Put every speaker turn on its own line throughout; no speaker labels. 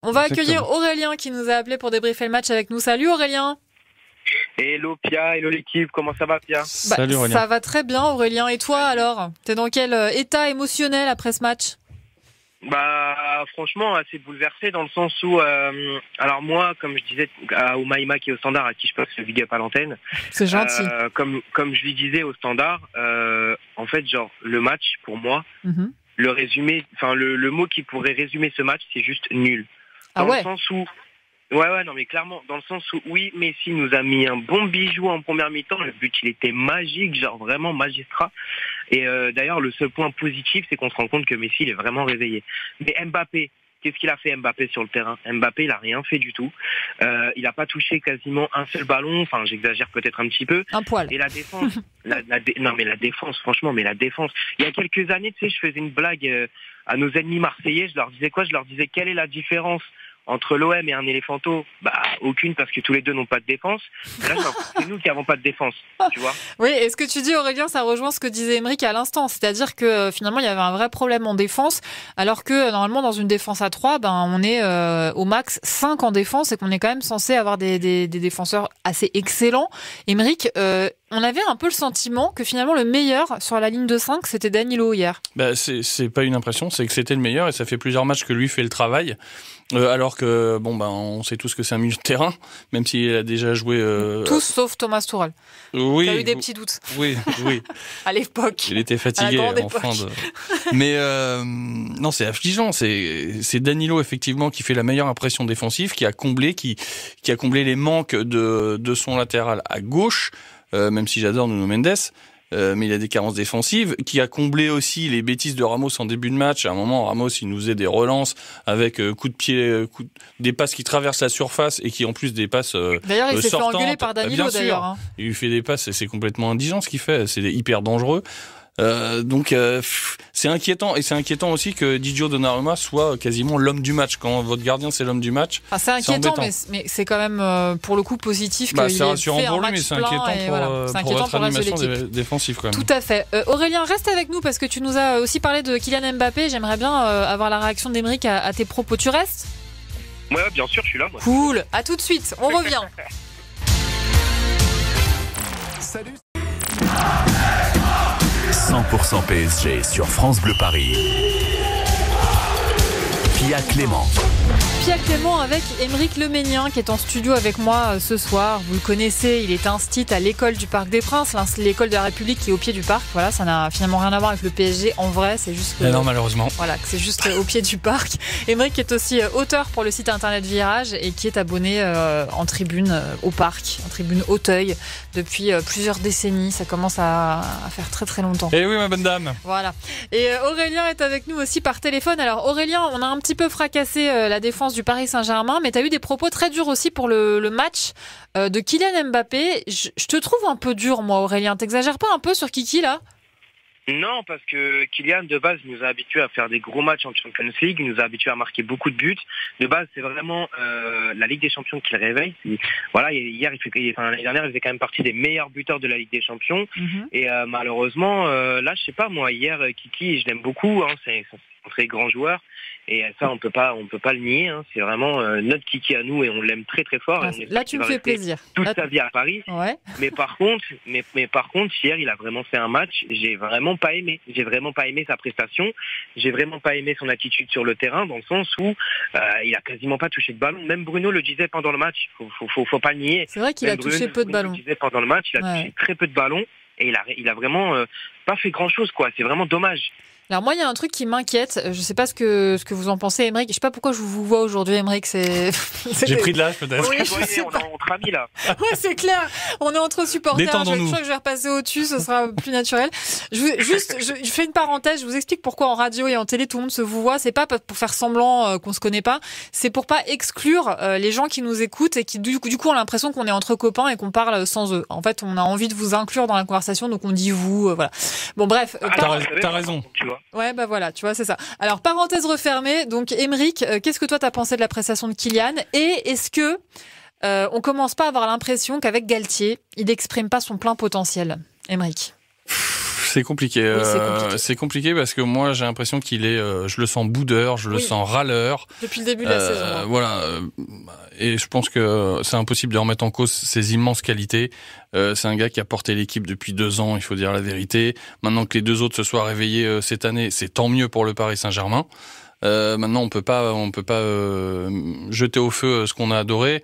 On va accueillir Aurélien qui nous a appelé pour débriefer le match avec nous. Salut Aurélien.
Hello Pia, hello l'équipe, comment ça va Pia?
Salut Aurélien. Ça va très bien Aurélien, et toi alors? T'es dans quel état émotionnel après ce match?
Franchement assez bouleversé dans le sens où alors moi, comme je disais à Oumaïma qui est au Standard, à qui je passe le big up à l'antenne,
c'est gentil,
comme je lui disais au Standard, en fait genre le match pour moi, le résumé, enfin le mot qui pourrait résumer ce match, c'est juste nul. Dans le sens où non mais clairement, dans le sens où oui, Messi nous a mis un bon bijou en première mi-temps, le but il était magique, genre vraiment magistrat. Et d'ailleurs le seul point positif, c'est qu'on se rend compte que Messi il est vraiment réveillé. Mais Mbappé, qu'est-ce qu'il a fait Mbappé sur le terrain? Mbappé il a rien fait du tout. Il a pas touché quasiment un seul ballon, enfin j'exagère peut-être un petit peu.
Un poil.
Et la défense, non mais la défense, franchement, mais la défense. Il y a quelques années, tu sais, je faisais une blague à nos ennemis marseillais, je leur disais quoi? Je leur disais quelle est la différence entre l'OM et un éléphanto? Aucune, parce que tous les deux n'ont pas de défense. Là, c'est nous qui n'avons pas de défense, tu vois.
Oui, et ce que tu dis Aurélien, ça rejoint ce que disait Aymeric à l'instant. C'est-à-dire que finalement, il y avait un vrai problème en défense, alors que normalement, dans une défense à 3, on est au max 5 en défense et qu'on est quand même censé avoir des défenseurs assez excellents. Aymeric, on avait un peu le sentiment que finalement, le meilleur sur la ligne de 5, c'était Danilo hier.
C'est pas une impression, c'est que c'était le meilleur et ça fait plusieurs matchs que lui fait le travail. Alors que on sait tous que c'est un milieu de terrain, même s'il a déjà joué
tous sauf Thomas Tuchel.
Oui,
t'as eu des petits doutes.
Oui.
À l'époque.
Il était fatigué en fin de. Mais non, c'est affligeant. C'est Danilo effectivement qui fait la meilleure impression défensive, qui a comblé les manques de son latéral à gauche. Même si j'adore Nuno Mendes. Mais il a des carences défensives, qui a comblé aussi les bêtises de Ramos en début de match. À un moment, Ramos, il nous faisait des relances avec coups de pied, des passes qui traversent la surface et qui en plus des passes
d'ailleurs, il s'est fait
sortantes.
engueuler par Danilo, d'ailleurs. Hein.
Il lui fait des passes et c'est complètement indigent ce qu'il fait. C'est hyper dangereux. Donc c'est inquiétant, et c'est inquiétant aussi que Didio Donnarumma soit quasiment l'homme du match. Quand votre gardien c'est l'homme du match,
c'est inquiétant, mais c'est quand même pour le coup positif qu'il ait fait un match plein.
Mais c'est inquiétant pour votre animation défensive quand même.
Tout à fait. Aurélien, reste avec nous parce que tu nous as aussi parlé de Kylian Mbappé. J'aimerais bien avoir la réaction d'Aymeric à tes propos. Tu restes?
Ouais, bien sûr, je suis là. Moi.
Cool. À tout de suite. On revient.
Salut. 100% PSG sur France Bleu Paris. Pia Clément.
Pia Clément avec Aymeric Le Ménien qui est en studio avec moi ce soir. Vous le connaissez, il est instit à l'école du Parc des Princes, l'école de la République qui est au pied du parc. Voilà, ça n'a finalement rien à voir avec le PSG en vrai, c'est juste que,
non, malheureusement.
Voilà, que c'est juste au pied du parc. Aymeric est aussi auteur pour le site internet Virage et qui est abonné en tribune au parc, en tribune Auteuil depuis plusieurs décennies. Ça commence à faire très très longtemps.
Eh oui, ma bonne dame.
Voilà. Et Aurélien est avec nous aussi par téléphone. Alors Aurélien, on a un petit peu fracassé la défense du Paris Saint-Germain, mais tu as eu des propos très durs aussi pour le match de Kylian Mbappé. Je te trouve un peu dur, moi, Aurélien. T'exagères pas un peu sur Kiki, là?
Non, parce que Kylian, de base, nous a habitués à faire des gros matchs en Champions League, il nous a habitués à marquer beaucoup de buts. De base, c'est vraiment la Ligue des Champions qui le réveille. Voilà, hier, l'année dernière, il faisait quand même partie des meilleurs buteurs de la Ligue des Champions. Et malheureusement, là, je sais pas, moi, hier, Kiki, je l'aime beaucoup, hein, c'est un très grand joueur. Et ça, on peut pas le nier. Hein. C'est vraiment notre Kiki à nous et on l'aime très très fort.
Là, tu me fais plaisir.
Toute sa vie à Paris.
Ouais.
Mais par contre, hier, il a vraiment fait un match. J'ai vraiment pas aimé. J'ai vraiment pas aimé sa prestation. J'ai vraiment pas aimé son attitude sur le terrain, dans le sens où il a quasiment pas touché de ballon. Même Bruno le disait pendant le match. Faut pas le nier.
C'est vrai qu'il a touché peu de ballons.
Le disait pendant le match, il a touché très peu de ballons et il a vraiment pas fait grand chose, quoi. C'est vraiment dommage.
Alors moi, il y a un truc qui m'inquiète. Je sais pas ce que vous en pensez, Aymeric. Je sais pas pourquoi je vous vois aujourd'hui, Aymeric.
J'ai pris de l'âge peut-être.
Oui,
on est entre amis là.
Ouais, c'est clair. On est entre supporters. Je crois que je vais repasser au-dessus. Ce sera plus naturel. Je fais une parenthèse. Je vous explique pourquoi en radio et en télé tout le monde se vous voit. C'est pas pour faire semblant qu'on se connaît pas. C'est pour pas exclure les gens qui nous écoutent et qui du coup ont l'impression qu'on est entre copains et qu'on parle sans eux. En fait, on a envie de vous inclure dans la conversation, donc on dit vous. Voilà. Bon, bref.
T'as raison.
Tu vois.
Ouais, voilà, tu vois, c'est ça. Alors, parenthèse refermée. Donc, Aymeric, qu'est-ce que toi t'as pensé de la prestation de Kylian? Et est-ce que on commence pas à avoir l'impression qu'avec Galtier, il n'exprime pas son plein potentiel, Aymeric?
C'est compliqué. C'est compliqué parce que moi j'ai l'impression qu'il est, je le sens boudeur, je le sens râleur.
Depuis le début de la saison.
Voilà. Et je pense que c'est impossible de remettre en cause ses immenses qualités. C'est un gars qui a porté l'équipe depuis 2 ans, il faut dire la vérité. Maintenant que les 2 autres se soient réveillés cette année, c'est tant mieux pour le Paris Saint-Germain. Maintenant on peut pas jeter au feu ce qu'on a adoré.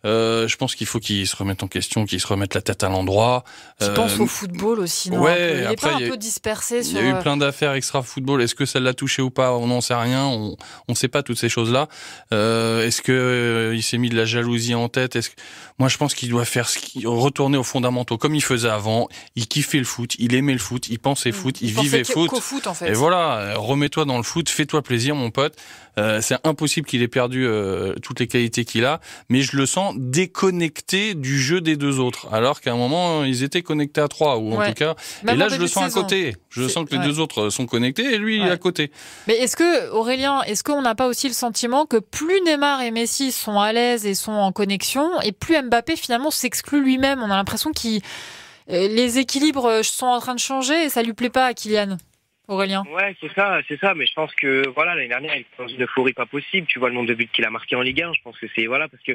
Je pense qu'il faut qu'il se remette en question, qu'il se remette la tête à l'endroit.
Qu'il pense au football aussi, non?
Ouais,
il est pas un peu dispersé sur...
Il y a eu plein d'affaires extra-football. Est-ce que ça l'a touché ou pas? On n'en sait rien. On sait pas toutes ces choses-là. Est-ce que il s'est mis de la jalousie en tête? Moi, je pense qu'il doit retourner aux fondamentaux comme il faisait avant. Il kiffait le foot, il aimait le foot, il pensait foot, il vivait foot.
Qu'au foot, en fait.
Et voilà, remets-toi dans le foot, fais-toi plaisir, mon pote. C'est impossible qu'il ait perdu toutes les qualités qu'il a, mais je le sens déconnecté du jeu des 2 autres, alors qu'à un moment ils étaient connectés à 3, ou en tout cas. Même et là, je le sens à côté. Je sens que les 2 autres sont connectés et lui il est à côté.
Mais est-ce que Aurélien, qu'on n'a pas aussi le sentiment que plus Neymar et Messi sont à l'aise et sont en connexion, et plus Mbappé finalement s'exclut lui-même? On a l'impression que les équilibres sont en train de changer et ça lui plaît pas à Kylian. Aurélien.
Ouais, c'est ça, mais je pense que, voilà, l'année dernière, il était dans une euphorie pas possible. Tu vois le nombre de buts qu'il a marqué en Ligue 1. Je pense que parce que,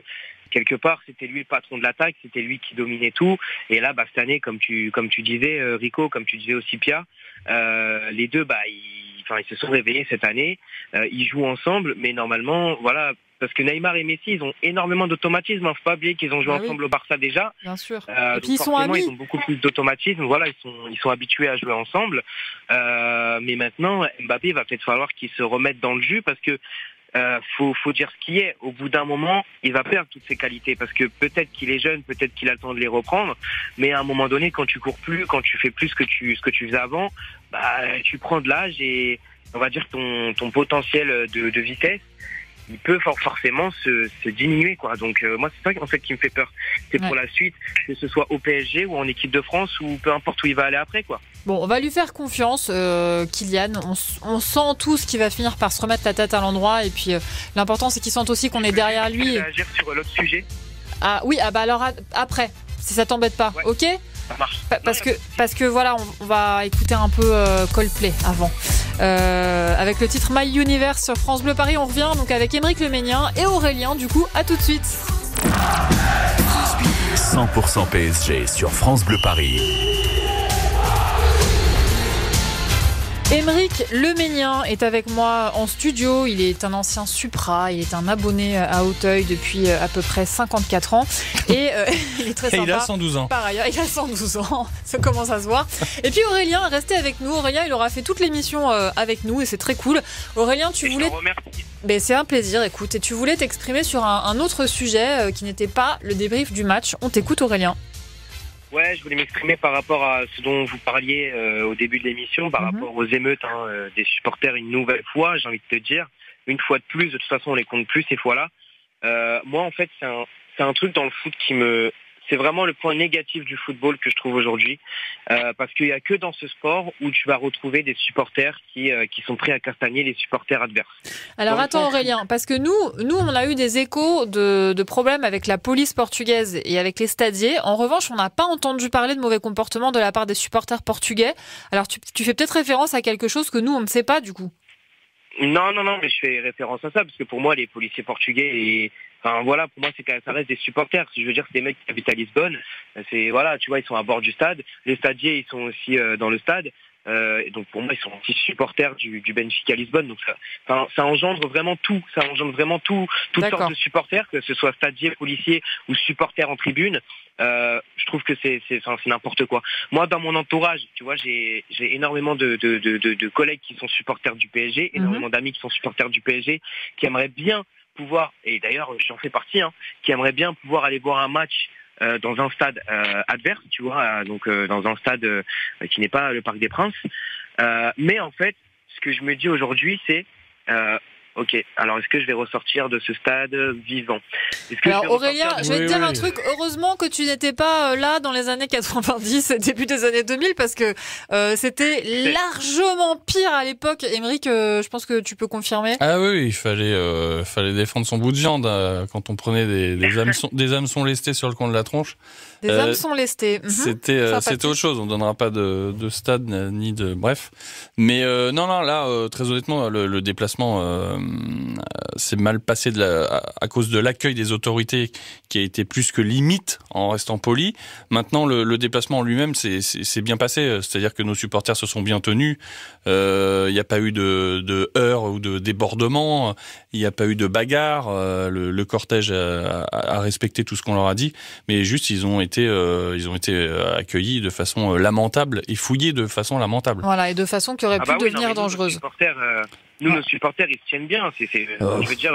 quelque part, c'était lui le patron de l'attaque, c'était lui qui dominait tout. Et là, cette année, comme tu disais, Rico, comme tu disais aussi, Pia, les deux, ils se sont réveillés cette année. Ils jouent ensemble, mais normalement, voilà, parce que Neymar et Messi, ils ont énormément d'automatisme. Faut pas oublier qu'ils ont joué ensemble au Barça déjà.
Bien sûr.
Et puis ils sont amis. Ils ont beaucoup plus d'automatisme. Voilà, ils sont habitués à jouer ensemble. Mais maintenant, Mbappé va peut-être falloir qu'il se remette dans le jus parce que faut dire ce qui est. Au bout d'un moment, il va perdre toutes ses qualités parce que peut-être qu'il est jeune, peut-être qu'il a le temps de les reprendre. Mais à un moment donné, quand tu cours plus, quand tu fais plus ce que tu faisais avant, tu prends de l'âge et on va dire ton potentiel de vitesse, il peut forcément se diminuer, quoi. Donc moi c'est ça en fait qui me fait peur. C'est pour la suite, que ce soit au PSG ou en équipe de France ou peu importe où il va aller après, quoi.
Bon, on va lui faire confiance, Kylian. On sent tous qu'il va finir par se remettre la tête à l'endroit et puis l'important c'est qu'il sente aussi qu'on est derrière lui.
Je vais réagir sur l'autre sujet.
Ah oui, alors après, si ça t'embête pas, ok?
Ça marche.
Parce que voilà, on va écouter un peu Coldplay avant. Avec le titre My Universe sur France Bleu Paris, on revient donc avec Aymeric Le Ménien et Aurélien. Du coup, à tout de suite.
100% PSG sur France Bleu Paris.
Aymeric Le Ménien est avec moi en studio. Il est un ancien Supra, il est un abonné à Auteuil depuis à peu près 54 ans et il est très sympa.
Et il a 112 ans.
Par ailleurs, il a 112 ans, ça commence à se voir. Et puis Aurélien, restez avec nous. Aurélien, il aura fait toute l'émission avec nous et c'est très cool. Aurélien, tu voulais... Mais c'est un plaisir, écoute. Et tu voulais t'exprimer sur un autre sujet qui n'était pas le débrief du match. On t'écoute, Aurélien.
Ouais, je voulais m'exprimer par rapport à ce dont vous parliez au début de l'émission, par rapport aux émeutes des supporters une nouvelle fois, j'ai envie de te dire. Une fois de plus, de toute façon, on les compte plus ces fois-là. Moi, en fait, c'est un truc dans le foot c'est vraiment le point négatif du football que je trouve aujourd'hui, parce qu'il n'y a que dans ce sport où tu vas retrouver des supporters qui sont prêts à castagner les supporters adverses.
Alors attends Aurélien, parce que nous on a eu des échos de problèmes avec la police portugaise et avec les stadiers. En revanche, on n'a pas entendu parler de mauvais comportement de la part des supporters portugais. Alors tu fais peut-être référence à quelque chose que nous on ne sait pas du coup.
Non, mais je fais référence à ça parce que pour moi les policiers portugais pour moi ça reste des supporters. Je veux dire, c'est des mecs qui habitent à Lisbonne. Tu vois, ils sont à bord du stade. Les stadiers, ils sont aussi dans le stade. Et donc pour moi, ils sont aussi supporters du Benfica Lisbonne. Donc ça engendre vraiment tout. Ça engendre vraiment toutes sortes de supporters, que ce soit stadiers, policiers ou supporters en tribune. Je trouve que c'est n'importe quoi. Moi, dans mon entourage, tu vois, j'ai énormément de collègues qui sont supporters du PSG, énormément d'amis qui sont supporters du PSG, qui aimeraient bien pouvoir, et d'ailleurs j'en fais partie, qui aimerait bien pouvoir aller voir un match dans un stade adverse, tu vois, dans un stade qui n'est pas le Parc des Princes. Mais en fait, ce que je me dis aujourd'hui, c'est Ok, alors est-ce que je vais ressortir de ce stade vivant?
Alors Aurélien, je vais te dire un truc, heureusement que tu n'étais pas là dans les années 90, début des années 2000, parce que c'était largement pire à l'époque. Émeric, je pense que tu peux confirmer.
Ah oui, il fallait défendre son bout de viande quand on prenait des hameçons lestés sur le coin de la tronche.
Des hameçons lestés.
C'était autre chose, on donnera pas de stade ni de... Bref. Mais non, là, très honnêtement, le déplacement... c'est mal passé à cause de l'accueil des autorités qui a été plus que limite en restant poli. Maintenant, le déplacement en lui-même, c'est bien passé. C'est-à-dire que nos supporters se sont bien tenus. Il n'y a pas eu de heurts ou de débordements. Il n'y a pas eu de bagarre. Le cortège a respecté tout ce qu'on leur a dit. Mais juste, ils ont été accueillis de façon lamentable et fouillés de façon lamentable.
Voilà, et de façon qui aurait pu devenir dangereuse.
Nos supporters, ils se tiennent bien. Je veux dire,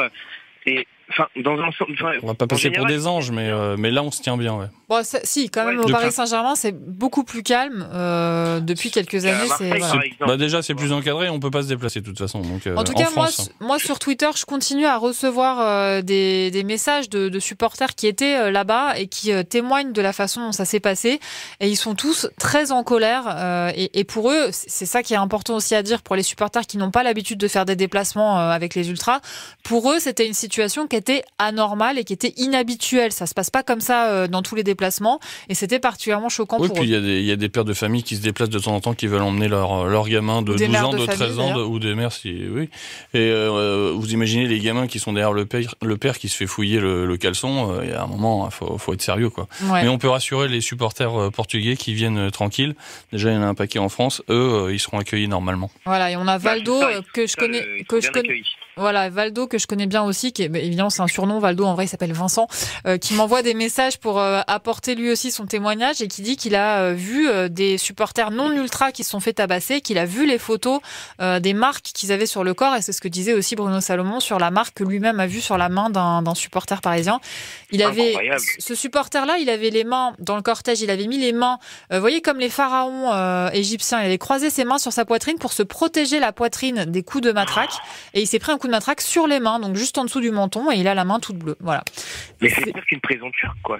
on va pas passer pour des anges, mais là, on se tient bien. Ouais.
Bon, si, quand même, au Paris Saint-Germain, c'est beaucoup plus calme depuis quelques années.
Déjà, c'est plus encadré, on peut pas se déplacer de toute façon. Donc,
en tout cas, moi, sur Twitter, je continue à recevoir des messages de supporters qui étaient là-bas et qui témoignent de la façon dont ça s'est passé. Et ils sont tous très en colère. Et pour eux, c'est ça qui est important aussi à dire pour les supporters qui n'ont pas l'habitude de faire des déplacements avec les ultras. Pour eux, c'était une situation qui était anormale et qui était inhabituelle. Ça se passe pas comme ça dans tous les déplacements et c'était particulièrement choquant pour eux.
Oui, puis il y a des pères de famille qui se déplacent de temps en temps qui veulent emmener leur gamin de 12 ans, de 13 ans ou des mères oui. Et vous imaginez les gamins qui sont derrière le père qui se fait fouiller le caleçon, il y a un moment faut être sérieux quoi. Ouais. Mais on peut rassurer les supporters portugais qui viennent tranquilles. Déjà il y en a un paquet en France, eux ils seront accueillis normalement.
Voilà, et on a Valdo que je connais voilà, Valdo que je connais bien aussi, qui est évidemment c'est un surnom, Valdo en vrai il s'appelle Vincent, qui m'envoie des messages pour apporter lui aussi son témoignage et qui dit qu'il a vu des supporters non ultras qui se sont fait tabasser, qu'il a vu les photos des marques qu'ils avaient sur le corps et c'est ce que disait aussi Bruno Salomon sur la marque que lui-même a vue sur la main d'un supporter parisien. Ce supporter-là, il avait les mains dans le cortège, il avait mis les mains, vous voyez comme les pharaons égyptiens, il avait croisé ses mains sur sa poitrine pour se protéger la poitrine des coups de matraque et il s'est pris un coup de matraque sur les mains, donc juste en dessous du menton et il a la main toute bleue. Voilà.
Mais c'est pire qu'une prison turque, quoi.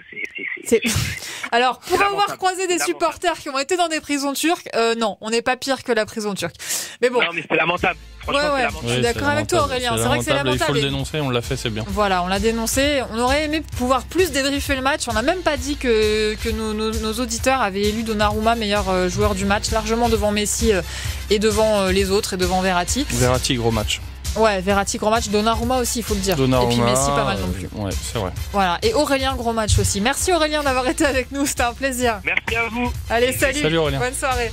Alors, pour avoir croisé des supporters qui ont été dans des prisons turques, non, on n'est pas pire que la prison turque. Mais bon.
Non, mais c'est lamentable. Franchement, c'est lamentable.
Je suis d'accord avec toi, Aurélien. C'est vrai que c'est lamentable.
Il faut le dénoncer, on l'a fait, c'est bien.
Voilà, on l'a dénoncé. On aurait aimé pouvoir plus débriefer le match. On n'a même pas dit que nos auditeurs avaient élu Donnarumma meilleur joueur du match, largement devant Messi et devant les autres et devant Verratti.
Verratti, gros match.
Ouais, Verratti, gros match. Donnarumma aussi, il faut le dire.
Donnarumma,
et puis Messi, pas mal non plus.
Ouais, c'est vrai.
Voilà. Et Aurélien, gros match aussi. Merci Aurélien d'avoir été avec nous, c'était un plaisir.
Merci à vous.
Allez, salut.
Salut Aurélien.
Bonne soirée.